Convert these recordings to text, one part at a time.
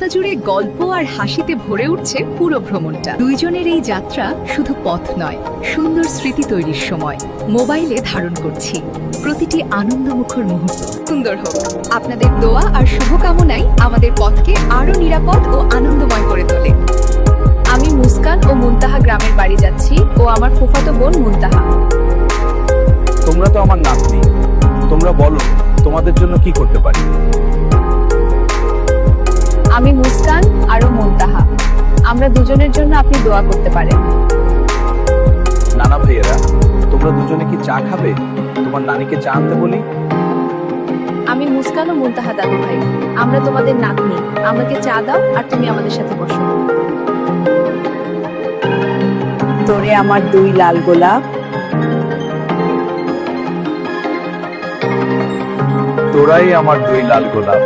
রাস্তা জুড়ে গল্প আর হাসিতে ভরে উঠছে পুরো ভ্রমণটা। দুইজনের এই যাত্রা শুধু পথ নয়, সুন্দর স্মৃতি তৈরির সময়। মোবাইলে ধারণ করছি প্রতিটি আনন্দমুখর মুহূর্ত। সুন্দর হোক। আপনাদের দোয়া আর শুভকামনাই আমাদের পথকে আরো নিরাপদ ও আনন্দময় করে তোলে। আমি মুস্কান ও মুনতাহা গ্রামের বাড়ি যাচ্ছি, ও আমার ফুফাতো বোন মুনতাহা। তোমরা তো আমার নাতনি, তোমরা বলো তোমাদের জন্য কি করতে পারি। আমি মুস্কান আর মুনতাহা, আমরা দুজনের জন্য আপনি দোয়া করতে পারেন। নানা ভাইয়েরা, তোমরা দুজনে কি চা খাবে? তোমার নানিকে চা আনতে বলি। আমি মুস্কান ও মুনতাহা দাদু ভাই, আমরা তোমাদের নাতনি, আমাকে চা দাও আর তুমি আমাদের সাথে বসো। তোরে আমার 2 লাল গোলাপ। তোরাই আমার 2 লাল গোলাপ।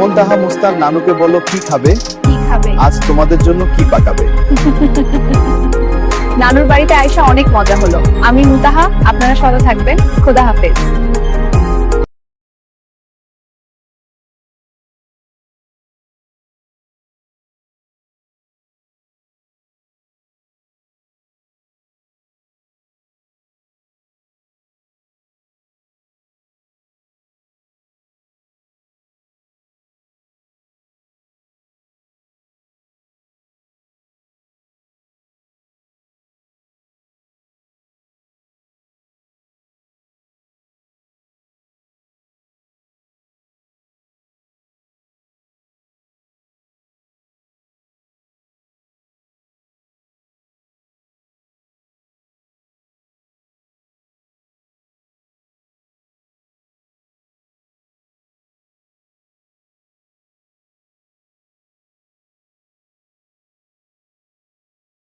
মুনতাহা মুস্তান নানুকে বলো কি খাবে, কি খাবে? আজ তোমাদের জন্য কি পাকাবে। নানুর বাড়িতে আইসা অনেক মজা হলো। আমি মুনতাহা, আপনারা সদা থাকবেন। খোদা হাফেজ।